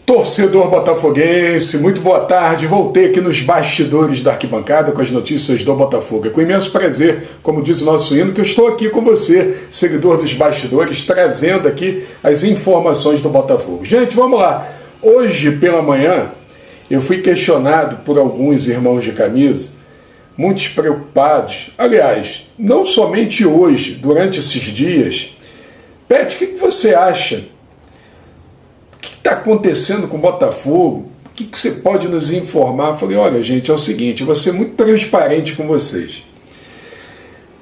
Torcedor botafoguense, muito boa tarde. Voltei aqui nos bastidores da arquibancada com as notícias do Botafogo. É com imenso prazer, como diz o nosso hino, que eu estou aqui com você, seguidor dos bastidores, trazendo aqui as informações do Botafogo. Gente, vamos lá. Hoje pela manhã eu fui questionado por alguns irmãos de camisa, muitos preocupados. Aliás, não somente hoje, durante esses dias. Pet, o que você acha? O que está acontecendo com o Botafogo? O que você pode nos informar? Eu falei, olha gente, é o seguinte, eu vou ser muito transparente com vocês.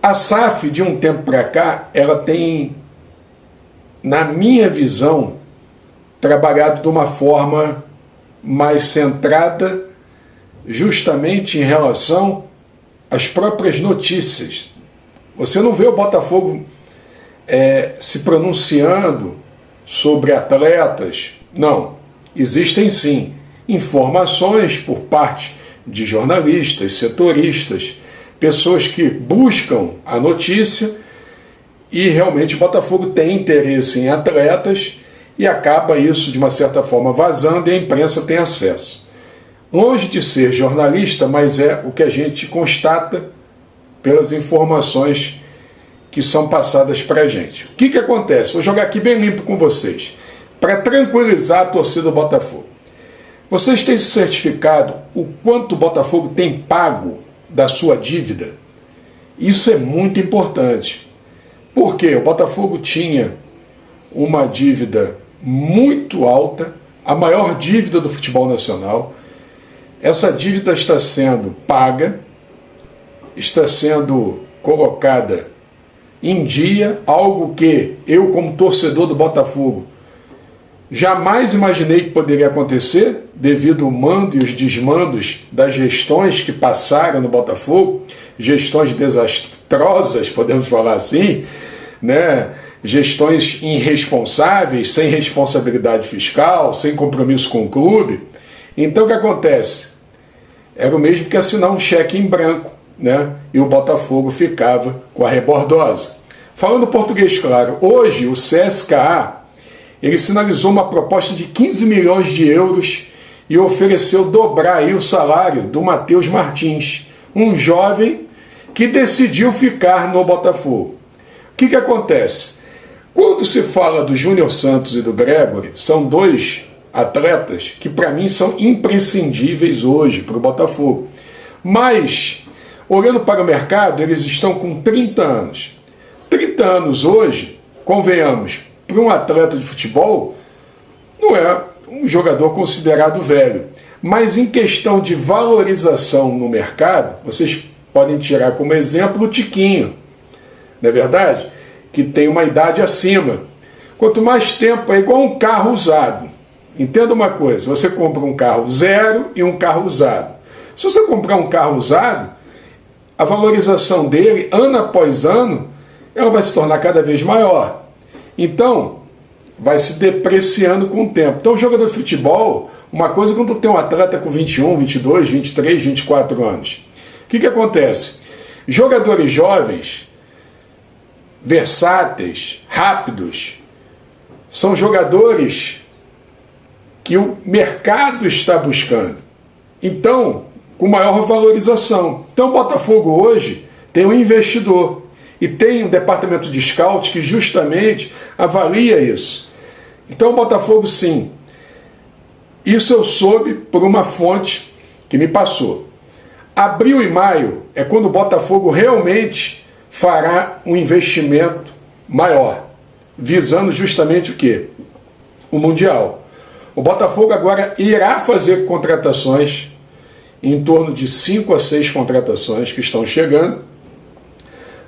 A SAF, de um tempo para cá, ela tem, na minha visão, trabalhado de uma forma mais centrada justamente em relação às próprias notícias. Você não vê o Botafogo se pronunciando sobre atletas. Não, existem sim informações por parte de jornalistas, setoristas, pessoas que buscam a notícia e realmente o Botafogo tem interesse em atletas e acaba isso de uma certa forma vazando e a imprensa tem acesso. Longe de ser jornalista, mas é o que a gente constata pelas informações que são passadas para a gente. O que acontece? Vou jogar aqui bem limpo com vocês, para tranquilizar a torcida do Botafogo. Vocês têm certificado o quanto o Botafogo tem pago da sua dívida? Isso é muito importante. Porque o Botafogo tinha uma dívida muito alta, a maior dívida do futebol nacional. Essa dívida está sendo paga, está sendo colocada em dia, algo que eu, como torcedor do Botafogo, jamais imaginei que poderia acontecer, devido ao mando e os desmandos das gestões que passaram no Botafogo, gestões desastrosas, podemos falar assim, né? Gestões irresponsáveis, sem responsabilidade fiscal, sem compromisso com o clube. Então o que acontece? Era o mesmo que assinar um cheque em branco, né? E o Botafogo ficava com a rebordosa. Falando português claro, hoje o CSKA ele sinalizou uma proposta de 15 milhões de euros e ofereceu dobrar aí o salário do Matheus Martins, um jovem que decidiu ficar no Botafogo. O que acontece? Quando se fala do Júnior Santos e do Gregory, são dois atletas que para mim são imprescindíveis hoje para o Botafogo. Mas, olhando para o mercado, eles estão com 30 anos. 30 anos hoje, convenhamos, para um atleta de futebol, não é um jogador considerado velho. Mas em questão de valorização no mercado, vocês podem tirar como exemplo o Tiquinho, não é verdade? Que tem uma idade acima. Quanto mais tempo, é igual um carro usado. Entenda uma coisa, você compra um carro zero e um carro usado. Se você comprar um carro usado, a valorização dele, ano após ano, ela vai se tornar cada vez maior. Então, vai se depreciando com o tempo. Então, o jogador de futebol, uma coisa é quando tem um atleta com 21, 22, 23, 24 anos. O que acontece? Jogadores jovens, versáteis, rápidos, são jogadores que o mercado está buscando. Então, com maior valorização. Então, o Botafogo hoje tem um investidor e tem um departamento de scout que justamente avalia isso. Então, o Botafogo, sim. Isso eu soube por uma fonte que me passou. Abril e maio é quando o Botafogo realmente fará um investimento maior, visando justamente o quê? O Mundial. O Botafogo agora irá fazer contratações, em torno de 5 a 6 contratações que estão chegando,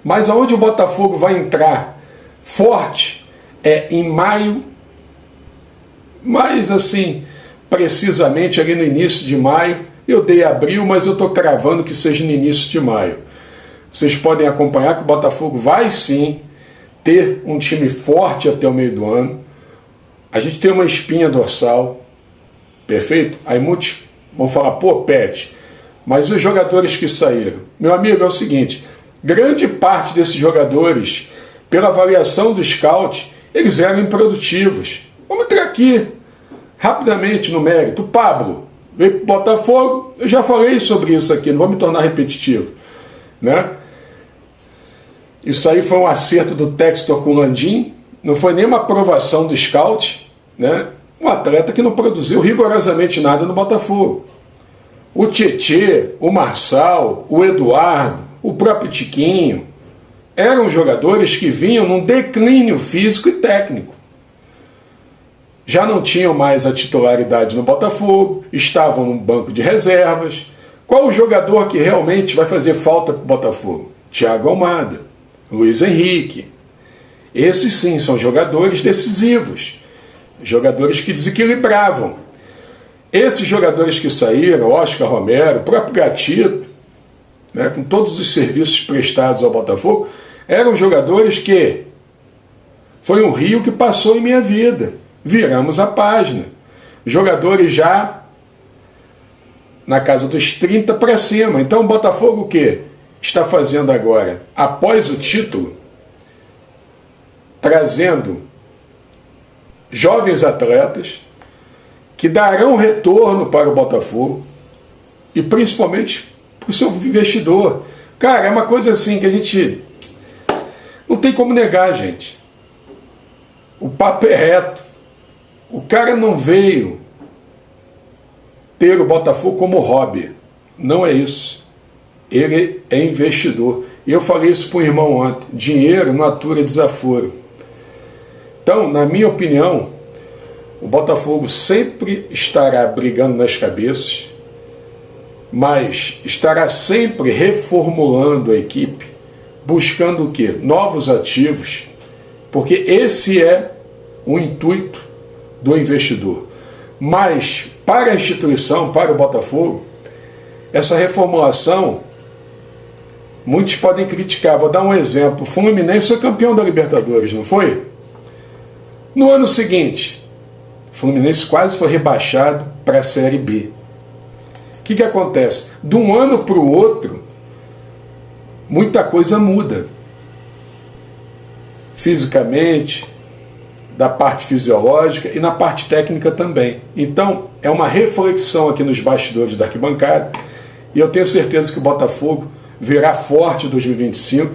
mas aonde o Botafogo vai entrar forte é em maio, mais assim, precisamente ali no início de maio. Eu dei abril, mas eu estou cravando que seja no início de maio. Vocês podem acompanhar que o Botafogo vai sim ter um time forte até o meio do ano. A gente tem uma espinha dorsal, perfeito? Aí muitos vão falar, pô, Pet, mas os jogadores que saíram? Meu amigo, é o seguinte, grande parte desses jogadores, pela avaliação do scout, eles eram improdutivos. Vamos entrar aqui. Rapidamente no mérito, o Pablo veio para o Botafogo, eu já falei sobre isso aqui, não vou me tornar repetitivo, né? Isso aí foi um acerto do Textor com o Landim, não foi nem uma aprovação do scout, né? Um atleta que não produziu rigorosamente nada no Botafogo. O Tietê, o Marçal, o Eduardo, o próprio Tiquinho, eram jogadores que vinham num declínio físico e técnico. Já não tinham mais a titularidade no Botafogo, estavam no banco de reservas. Qual o jogador que realmente vai fazer falta para o Botafogo? Thiago Almada, Luiz Henrique. Esses sim são jogadores decisivos, jogadores que desequilibravam. Esses jogadores que saíram, Oscar Romero, o próprio Gatito, né, com todos os serviços prestados ao Botafogo, eram jogadores que foi um rio que passou em minha vida. Viramos a página. Jogadores já na casa dos 30 para cima. Então o Botafogo o quê? Está fazendo agora, após o título, trazendo jovens atletas que darão retorno para o Botafogo e principalmente para o seu investidor. Cara, é uma coisa assim que a gente não tem como negar, gente. O papo é reto. O cara não veio ter o Botafogo como hobby. Não é isso. Ele é investidor. E eu falei isso para um irmão ontem. Dinheiro não atura desaforo. Então, na minha opinião, o Botafogo sempre estará brigando nas cabeças, mas estará sempre reformulando a equipe, buscando o quê? Novos ativos, porque esse é o intuito do investidor. Mas, para a instituição, para o Botafogo, essa reformulação, muitos podem criticar. Vou dar um exemplo. O Fluminense foi campeão da Libertadores, não foi? No ano seguinte, o Fluminense quase foi rebaixado para a Série B. O que acontece? De um ano para o outro, muita coisa muda. Fisicamente, da parte fisiológica e na parte técnica também. Então, é uma reflexão aqui nos bastidores da arquibancada e eu tenho certeza que o Botafogo virá forte em 2025.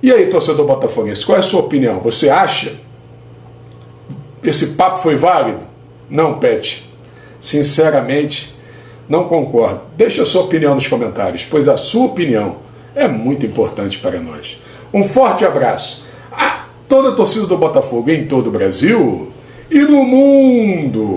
E aí, torcedor botafoguense, qual é a sua opinião? Você acha esse papo foi válido? Não, Pet. Sinceramente, não concordo. Deixe a sua opinião nos comentários, pois a sua opinião é muito importante para nós. Um forte abraço a toda a torcida do Botafogo em todo o Brasil e no mundo.